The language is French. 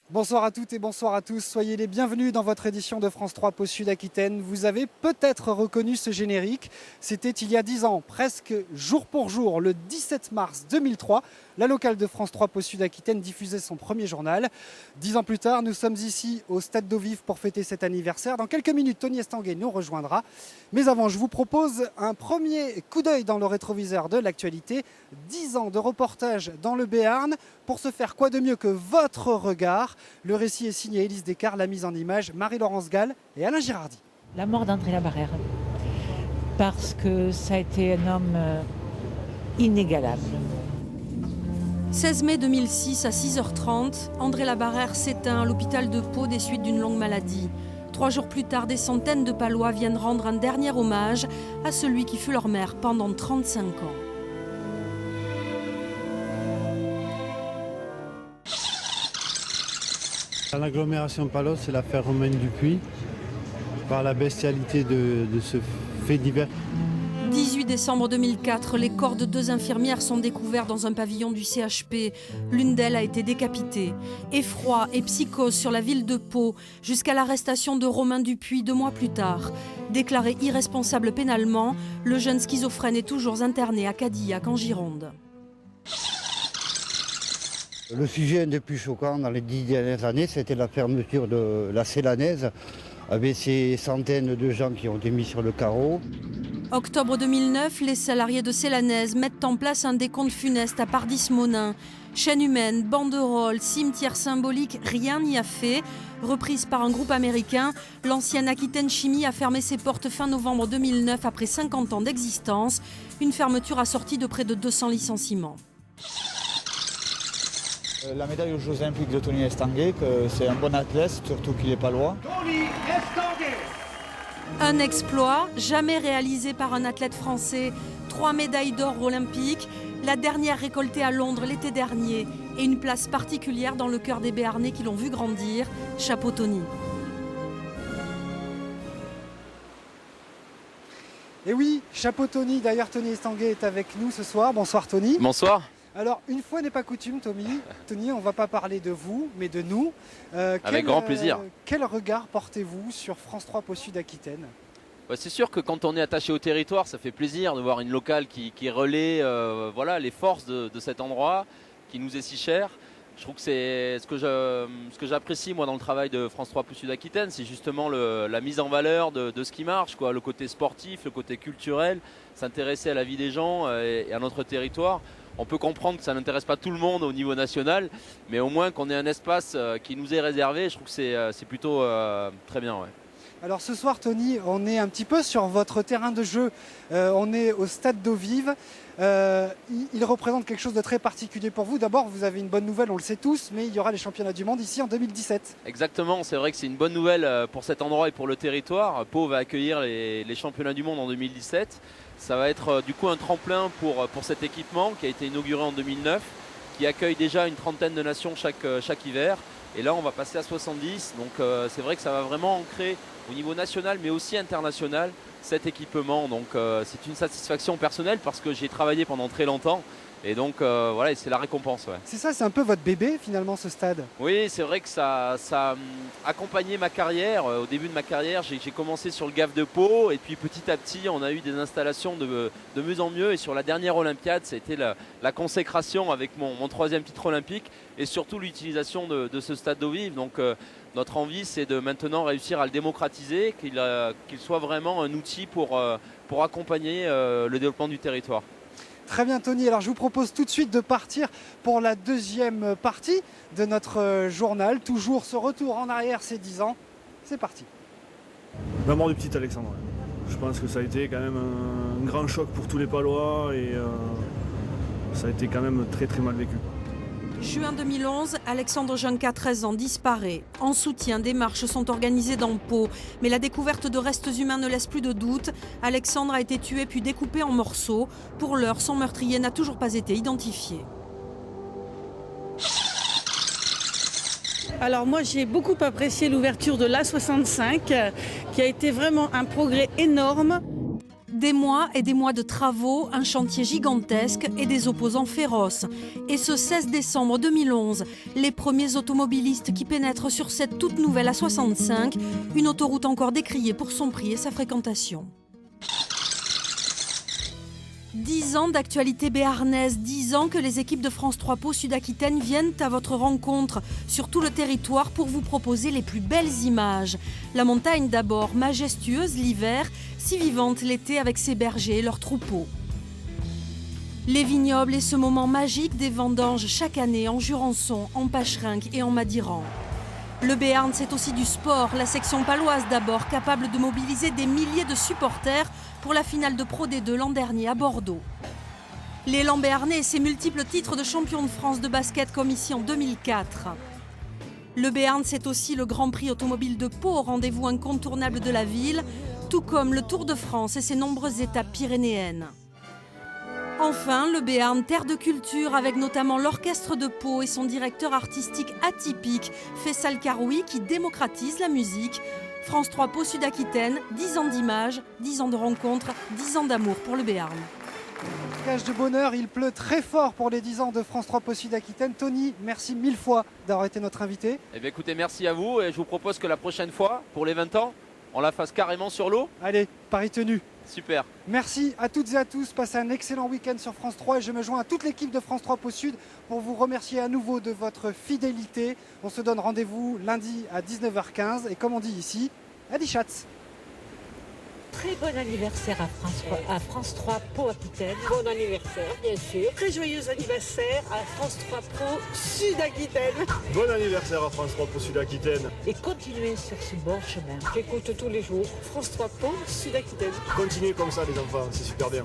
Bonsoir à toutes et bonsoir à tous, soyez les bienvenus dans votre édition de France 3 Pau Sud-Aquitaine. Vous avez peut-être reconnu ce générique, c'était il y a 10 ans, presque jour pour jour, le 17 mars 2003. La locale de France 3 Pau Sud-Aquitaine diffusait son premier journal. 10 ans plus tard, nous sommes ici au Stade d'Eau Vive pour fêter cet anniversaire. Dans quelques minutes, Tony Estanguet nous rejoindra. Mais avant, je vous propose un premier coup d'œil dans le rétroviseur de l'actualité. 10 ans de reportage dans le Béarn. Pour ce faire, quoi de mieux que votre regard? Le récit est signé Élise Descartes, la mise en image Marie-Laurence Gall et Alain Girardi. La mort d'André Labarrère, parce que ça a été un homme inégalable. 16 mai 2006 à 6h30, André Labarrère s'éteint à l'hôpital de Pau des suites d'une longue maladie. 3 jours plus tard, des centaines de Palois viennent rendre un dernier hommage à celui qui fut leur maire pendant 35 ans. Dans l'agglomération Palos, c'est l'affaire Romaine Dupuis, par la bestialité de ce fait divers. 18 décembre 2004, les corps de 2 infirmières sont découverts dans un pavillon du CHP. L'une d'elles a été décapitée. Effroi et psychose sur la ville de Pau, jusqu'à l'arrestation de Romain Dupuis 2 mois plus tard. Déclaré irresponsable pénalement, le jeune schizophrène est toujours interné à Cadillac en Gironde. Le sujet un des plus choquants dans les 10 dernières années, c'était la fermeture de la Célanaise, avec ces centaines de gens qui ont été mis sur le carreau. Octobre 2009, les salariés de Célanaise mettent en place un décompte funeste à Pardis-Monin. Chaîne humaine, banderole, cimetière symbolique, rien n'y a fait. Reprise par un groupe américain, l'ancienne Aquitaine Chimie a fermé ses portes fin novembre 2009 après 50 ans d'existence. Une fermeture assortie de près de 200 licenciements. La médaille aux Jeux Olympiques de Tony Estanguet, c'est un bon athlète, surtout qu'il est palois. Tony Estanguet. Un exploit jamais réalisé par un athlète français. 3 médailles d'or olympiques, la dernière récoltée à Londres l'été dernier et une place particulière dans le cœur des Béarnais qui l'ont vu grandir. Chapeau Tony. Et oui, chapeau Tony, d'ailleurs Tony Estanguet est avec nous ce soir. Bonsoir Tony. Bonsoir. Alors, une fois n'est pas coutume, Tony, on ne va pas parler de vous, mais de nous. Avec grand plaisir. Quel regard portez-vous sur France 3 Pau Sud-Aquitaine? C'est sûr que quand on est attaché au territoire, ça fait plaisir de voir une locale qui relaie voilà, les forces de cet endroit qui nous est si cher. Je trouve que c'est ce que j'apprécie moi dans le travail de France 3 Pau Sud-Aquitaine, c'est justement la mise en valeur de ce qui marche, quoi, le côté sportif, le côté culturel, s'intéresser à la vie des gens et à notre territoire. On peut comprendre que ça n'intéresse pas tout le monde au niveau national, mais au moins qu'on ait un espace qui nous est réservé, je trouve que c'est plutôt très bien. Ouais. Alors ce soir, Tony, on est un petit peu sur votre terrain de jeu. On est au Stade d'Eau Vive. Il représente quelque chose de très particulier pour vous. D'abord, vous avez une bonne nouvelle, on le sait tous, mais il y aura les championnats du monde ici en 2017. Exactement, c'est vrai que c'est une bonne nouvelle pour cet endroit et pour le territoire. Pau va accueillir les championnats du monde en 2017. Ça va être du coup un tremplin pour cet équipement qui a été inauguré en 2009, qui accueille déjà une trentaine de nations chaque hiver. Et là, on va passer à 70. Donc c'est vrai que ça va vraiment ancrer au niveau national, mais aussi international, cet équipement. Donc c'est une satisfaction personnelle parce que j'ai travaillé pendant très longtemps. Et donc voilà, c'est la récompense. Ouais. C'est ça, c'est un peu votre bébé finalement ce stade. Oui, c'est vrai que ça a accompagné ma carrière. Au début de ma carrière, j'ai commencé sur le GAF de Pau et puis petit à petit, on a eu des installations de mieux en mieux. Et sur la dernière Olympiade, ça a été la consécration avec mon 3e titre olympique et surtout l'utilisation de ce stade d'Eau Vive. Donc notre envie, c'est de maintenant réussir à le démocratiser, qu'il soit vraiment un outil pour accompagner le développement du territoire. Très bien Tony, alors je vous propose tout de suite de partir pour la deuxième partie de notre journal. Toujours ce retour en arrière, ces 10 ans. C'est parti. La mort du petit Alexandre. Je pense que ça a été quand même un grand choc pour tous les Palois et ça a été quand même très très mal vécu. Juin 2011, Alexandre Junca, 13 ans, disparaît. En soutien, des marches sont organisées dans Pau. Mais la découverte de restes humains ne laisse plus de doute. Alexandre a été tué puis découpé en morceaux. Pour l'heure, son meurtrier n'a toujours pas été identifié. Alors moi j'ai beaucoup apprécié l'ouverture de l'A65 qui a été vraiment un progrès énorme. Des mois et des mois de travaux, un chantier gigantesque et des opposants féroces. Et ce 16 décembre 2011, les premiers automobilistes qui pénètrent sur cette toute nouvelle A65, une autoroute encore décriée pour son prix et sa fréquentation. 10 ans d'actualité béarnaise, 10 ans que les équipes de France 3 Pau Sud-Aquitaine viennent à votre rencontre sur tout le territoire pour vous proposer les plus belles images. La montagne d'abord, majestueuse l'hiver, si vivante l'été avec ses bergers et leurs troupeaux. Les vignobles et ce moment magique des vendanges chaque année en Jurançon, en Pacherinck et en Madiran. Le Béarn, c'est aussi du sport, la section paloise d'abord, capable de mobiliser des milliers de supporters pour la finale de Pro D2 l'an dernier à Bordeaux. L'élan béarnais et ses multiples titres de champion de France de basket comme ici en 2004. Le Béarn, c'est aussi le Grand Prix automobile de Pau, rendez-vous incontournable de la ville, tout comme le Tour de France et ses nombreuses étapes pyrénéennes. Enfin, le Béarn, terre de culture, avec notamment l'Orchestre de Pau et son directeur artistique atypique, Faisal Karoui, qui démocratise la musique. France 3 Pau Sud-Aquitaine, 10 ans d'images, 10 ans de rencontres, 10 ans d'amour pour le Béarn. Gage de bonheur, il pleut très fort pour les 10 ans de France 3 Pau Sud-Aquitaine. Tony, merci 1000 fois d'avoir été notre invité. Eh bien écoutez, merci à vous et je vous propose que la prochaine fois, pour les 20 ans, on la fasse carrément sur l'eau. Allez, pari tenu. Super. Merci à toutes et à tous. Passez un excellent week-end sur France 3 et je me joins à toute l'équipe de France 3 Pau Sud pour vous remercier à nouveau de votre fidélité. On se donne rendez-vous lundi à 19h15 et comme on dit ici, Adi Schatz. Très bon anniversaire à France 3 Pau Aquitaine. Bon anniversaire, bien sûr. Très joyeux anniversaire à France 3 Pau Sud-Aquitaine. Bon anniversaire à France 3 Pau Sud-Aquitaine. Et continuez sur ce bon chemin. J'écoute tous les jours France 3 Pau Sud-Aquitaine. Continuez comme ça les enfants, c'est super bien.